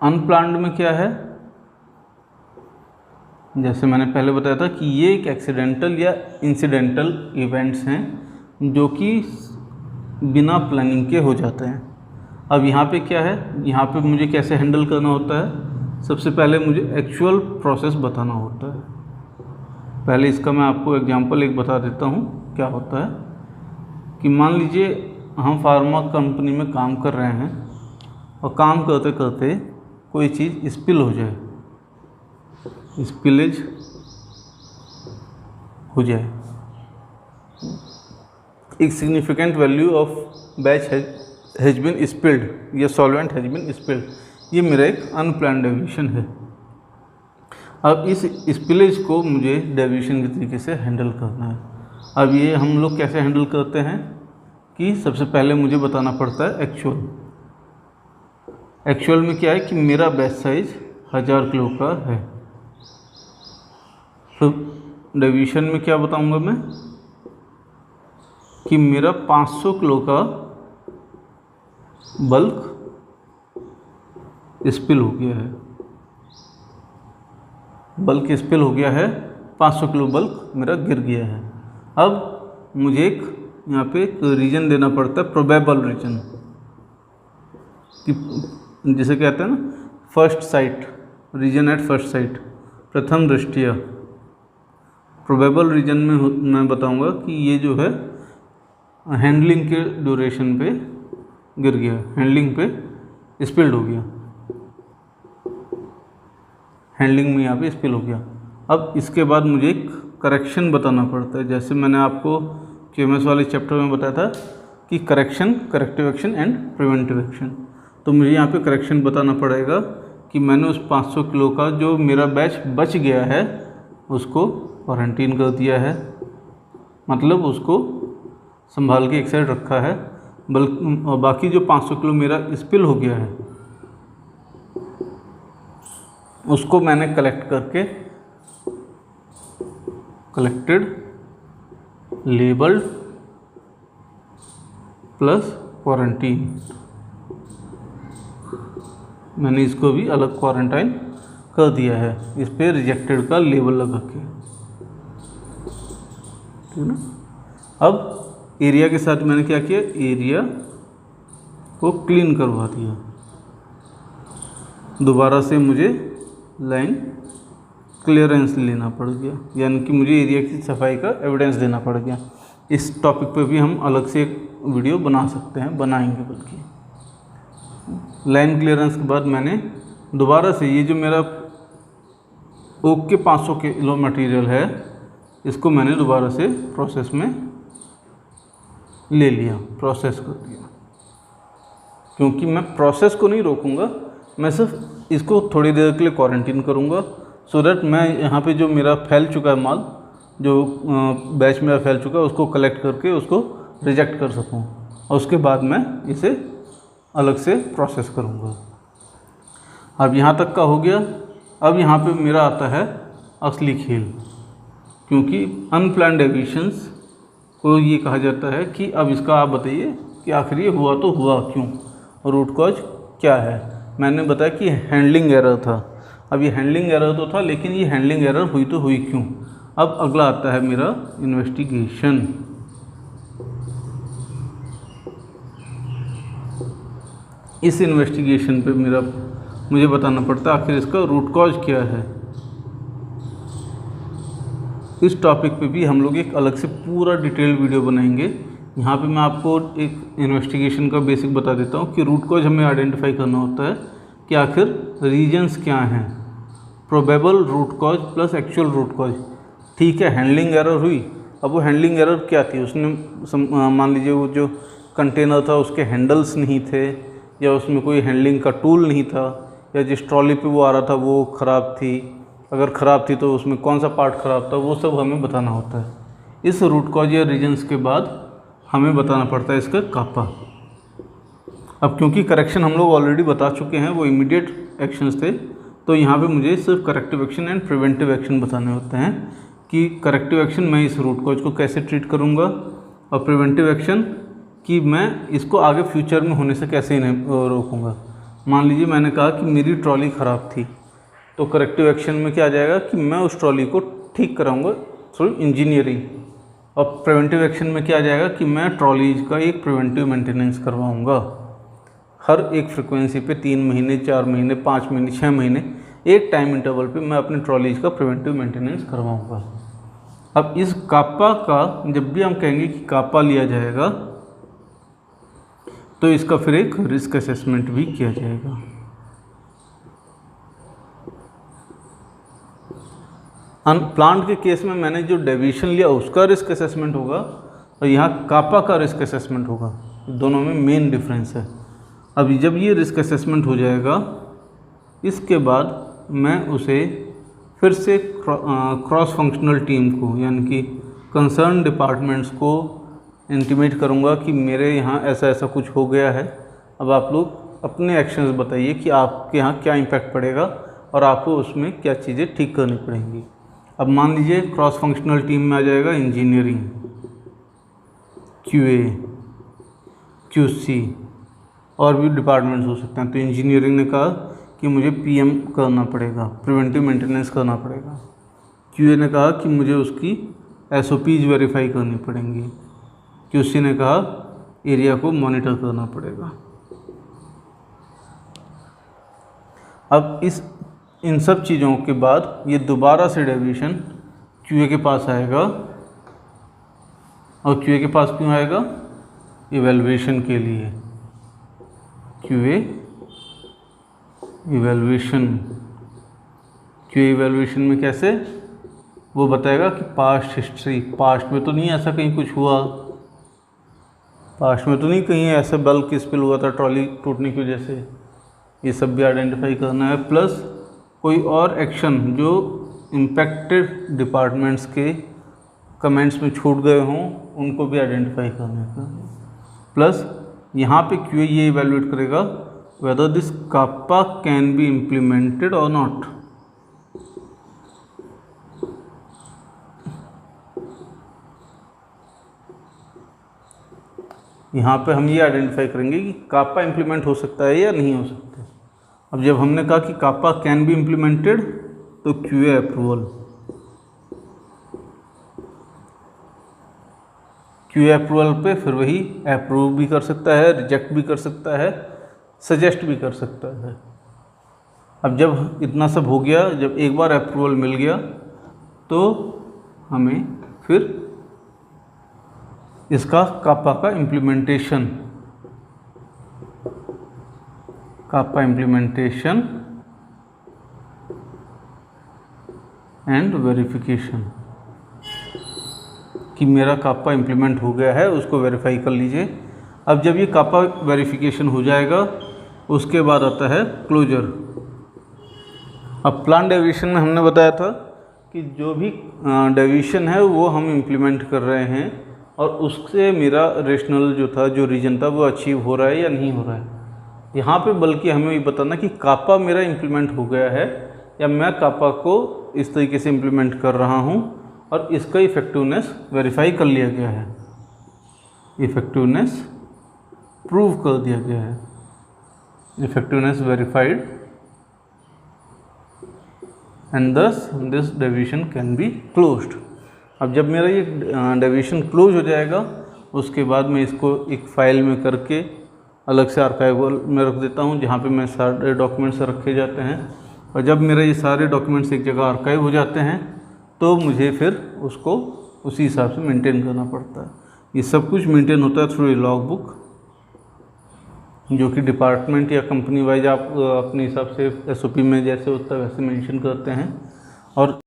Unplanned में क्या है, जैसे मैंने पहले बताया था कि ये एक एक्सीडेंटल या इंसिडेंटल इवेंट्स हैं जो कि बिना प्लानिंग के हो जाते हैं। अब यहाँ पे क्या है, यहाँ पे मुझे कैसे हैंडल करना होता है, सबसे पहले मुझे एक्चुअल प्रोसेस बताना होता है। पहले इसका मैं आपको एग्जांपल एक बता देता हूँ। क्या होता है कि मान लीजिए हम फार्मा कंपनी में काम कर रहे हैं और काम करते करते कोई चीज़ स्पिल हो जाए, स्पिलेज हो जाए, एक significant value of batch has been spilled या सॉल्वेंट हैज बीन स्पिल्ड, ये मेरा एक अनप्लान्ड डेविएशन है। अब इस स्पिलेज को मुझे डेविएशन के तरीके से हैंडल करना है। अब ये हम लोग कैसे हैंडल करते हैं कि सबसे पहले मुझे बताना पड़ता है एक्चुअल। एक्चुअल में क्या है कि मेरा बैच साइज 1000 किलो का है, तो डेविएशन में क्या बताऊंगा मैं कि मेरा 500 किलो का बल्क स्पिल हो गया है, बल्क स्पिल हो गया है, 500 किलो बल्क मेरा गिर गया है। अब मुझे एक यहाँ पे रीजन देना पड़ता है, प्रोबेबल रीजन, कि जिसे कहते हैं ना first sight, reason at first sight, प्रथम दृष्टया। प्रोबेबल रीजन में मैं बताऊंगा कि ये जो है हैंडलिंग के ड्यूरेशन पे गिर गया, हैंडलिंग पे स्पिल्ड हो गया, हैंडलिंग में यहाँ पे स्पिल हो गया। अब इसके बाद मुझे एक करेक्शन बताना पड़ता है। जैसे मैंने आपको QMS वाले चैप्टर में बताया था कि correction, corrective action and preventive action, तो मुझे यहाँ पे करेक्शन बताना पड़ेगा कि मैंने उस 500 किलो का जो मेरा बैच बच गया है उसको क्वारंटीन कर दिया है, मतलब उसको संभाल के एक साइड रखा है, बल्कि बाकी जो 500 किलो मेरा स्पिल हो गया है उसको मैंने कलेक्ट करके कलेक्टेड, लेबल्ड प्लस क्वारंटीन, मैंने इसको भी अलग क्वारंटाइन कर दिया है, इस पे रिजेक्टेड का लेबल लगा के, ठीक ना। अब एरिया के साथ मैंने क्या किया, एरिया को क्लीन करवा दिया, दोबारा से मुझे लाइन क्लियरेंस लेना पड़ गया, यानी कि मुझे एरिया की सफाई का एविडेंस देना पड़ गया। इस टॉपिक पे भी हम अलग से एक वीडियो बना सकते हैं, बनाएंगे बल्कि। लाइन क्लियरेंस के बाद मैंने दोबारा से ये जो मेरा ओक के 500 किलो मटेरियल है इसको मैंने दोबारा से प्रोसेस में ले लिया, प्रोसेस कर दिया, क्योंकि मैं प्रोसेस को नहीं रोकूंगा, मैं सिर्फ इसको थोड़ी देर के लिए क्वारंटीन करूंगा, सो दैट मैं यहाँ पे जो मेरा फैल चुका है माल, जो बैच मेरा फैल चुका है उसको कलेक्ट करके उसको रिजेक्ट कर सकूँ, और उसके बाद मैं इसे अलग से प्रोसेस करूँगा। अब यहाँ तक का हो गया। अब यहाँ पे मेरा आता है असली खेल, क्योंकि अनप्लान्ड डेविएशंस को ये कहा जाता है कि अब इसका आप बताइए कि आखिर ये हुआ तो हुआ क्यों, और रूट कॉज क्या है। मैंने बताया कि हैंडलिंग एरर था। अब ये हैंडलिंग एरर तो था, लेकिन ये हैंडलिंग एरर हुई तो हुई क्यों। अब अगला आता है मेरा इन्वेस्टिगेशन। इस इन्वेस्टिगेशन पे मुझे बताना पड़ता है आखिर इसका रूट कॉज क्या है। इस टॉपिक पे भी हम लोग एक अलग से पूरा डिटेल वीडियो बनाएंगे। यहाँ पे मैं आपको एक इन्वेस्टिगेशन का बेसिक बता देता हूँ कि रूट कॉज हमें आइडेंटिफाई करना होता है कि आखिर रीजन्स क्या हैं। Probable root cause plus actual root cause. ठीक है, हैंडलिंग एरर हुई। अब वो हैंडलिंग एरर क्या थी, उसने मान लीजिए वो जो कंटेनर था उसके हैंडल्स नहीं थे, या उसमें कोई हैंडलिंग का टूल नहीं था, या जिस ट्रॉली पे वो आ रहा था वो ख़राब थी। अगर ख़राब थी तो उसमें कौन सा पार्ट ख़राब था, वो सब हमें बताना होता है। इस रूट कॉज या रीजन्स के बाद हमें बताना पड़ता है इसका कापा। अब क्योंकि करेक्शन हम लोग ऑलरेडी बता चुके हैं, वो इमीडिएट एक्शंस थे, तो यहाँ पे मुझे सिर्फ corrective action and preventive action बताने होते हैं कि करेक्टिव एक्शन मैं इस रूट कॉज को कैसे ट्रीट करूँगा, और प्रिवेंटिव एक्शन कि मैं इसको आगे फ्यूचर में होने से कैसे इन्हें रोकूँगा। मान लीजिए मैंने कहा कि मेरी ट्रॉली ख़राब थी, तो करेक्टिव एक्शन में क्या आ जाएगा कि मैं उस ट्रॉली को ठीक कराऊंगा थ्रू इंजीनियरिंग। और प्रिवेंटिव एक्शन में क्या आ जाएगा कि मैं ट्रॉलीज का एक प्रिवेंटिव मेंटेनेंस करवाऊंगा। हर एक फ्रिक्वेंसी पे 3 महीने, 4 महीने, 5 महीने, 6 महीने, एक टाइम इंटरवल पे मैं अपनी ट्रॉलीज का प्रिवेंटिव मेंटेनेंस करवाऊंगा। अब इस कापा का जब भी हम कहेंगे कि कापा लिया जाएगा तो इसका फिर एक रिस्क असेसमेंट भी किया जाएगा। प्लांट के केस में मैंने जो डेविएशन लिया उसका रिस्क असेसमेंट होगा और यहाँ कापा का रिस्क असेसमेंट होगा। दोनों में मेन डिफरेंस है। अब जब ये रिस्क असेसमेंट हो जाएगा, इसके बाद मैं उसे फिर से क्रॉस फंक्शनल टीम को यानी कि कंसर्न डिपार्टमेंट्स को इंटीमेट करूँगा कि मेरे यहाँ ऐसा ऐसा कुछ हो गया है। अब आप लोग अपने एक्शंस बताइए कि आपके यहाँ क्या इम्पैक्ट पड़ेगा और आपको उसमें क्या चीज़ें ठीक करनी पड़ेंगी। अब मान लीजिए क्रॉस फंक्शनल टीम में आ जाएगा इंजीनियरिंग, QA, QC और भी डिपार्टमेंट्स हो सकते हैं। तो इंजीनियरिंग ने कहा कि मुझे PM करना पड़ेगा, प्रिवेंटिव मेंटेनेंस करना पड़ेगा। QA ने कहा कि मुझे उसकी SOPs वेरीफाई करनी पड़ेंगी। QC ने कहा एरिया को मॉनिटर करना पड़ेगा। अब इन सब चीज़ों के बाद ये दोबारा से डेविएशन QA के पास आएगा। और QA के पास क्यों आएगा? इवैल्यूएशन के लिए। QA इवैल्यूएशन में कैसे? वो बताएगा कि पास्ट हिस्ट्री, पास्ट में तो नहीं ऐसा कहीं कुछ हुआ, पास्ट में तो नहीं कहीं ऐसा बल्क स्पिल हुआ था ट्रॉली टूटने की वजह से, ये सब भी आइडेंटिफाई करना है। प्लस कोई और एक्शन जो इम्पैक्टेड डिपार्टमेंट्स के कमेंट्स में छूट गए हों उनको भी आइडेंटिफाई करने का। प्लस यहाँ पे QA ये इवैल्यूएट करेगा whether this CAPA can be implemented or not। यहाँ पे हम ये आइडेंटिफाई करेंगे कि कापा इम्प्लीमेंट हो सकता है या नहीं हो सकता। अब जब हमने कहा कि कापा कैन बी इम्प्लीमेंटेड तो QA अप्रूवल, QA अप्रूवल पे फिर वही अप्रूव भी कर सकता है, रिजेक्ट भी कर सकता है, सजेस्ट भी कर सकता है। अब जब इतना सब हो गया, जब एक बार अप्रूवल मिल गया तो हमें फिर इसका कापा का implementation, CAPA implementation and verification कि मेरा कापा इम्प्लीमेंट हो गया है, उसको वेरीफाई कर लीजिए। अब जब ये कापा वेरिफिकेशन हो जाएगा उसके बाद आता है क्लोजर। अब प्लान डेविएशन में हमने बताया था कि जो भी डेविएशन है वो हम इम्प्लीमेंट कर रहे हैं और उससे मेरा रेशनल जो था, जो रीजन था, वो अचीव हो रहा है या नहीं हो रहा है। यहाँ पे बल्कि हमें ये बताना कि कापा मेरा इम्प्लीमेंट हो गया है या मैं कापा को इस तरीके से इम्प्लीमेंट कर रहा हूँ और इसका इफ़ेक्टिवनेस वेरीफाई कर लिया गया है, इफ़ेक्टिवनेस प्रूव कर दिया गया है, इफ़ेक्टिवनेस वेरीफाइड एंड दस this deviation can be closed. अब जब मेरा ये डेविएशन क्लोज हो जाएगा उसके बाद मैं इसको एक फ़ाइल में करके अलग से आर्काइवल में रख देता हूँ जहाँ पे मैं सारे डॉक्यूमेंट्स रखे जाते हैं। और जब मेरा ये सारे डॉक्यूमेंट्स एक जगह आर्काइव हो जाते हैं तो मुझे फिर उसको उसी हिसाब से मेंटेन करना पड़ता है। ये सब कुछ मेंटेन होता है थ्रू ए लॉग बुक, जो कि डिपार्टमेंट या कंपनी वाइज आप अपने हिसाब से SOP में जैसे होता है वैसे मेंशन करते हैं। और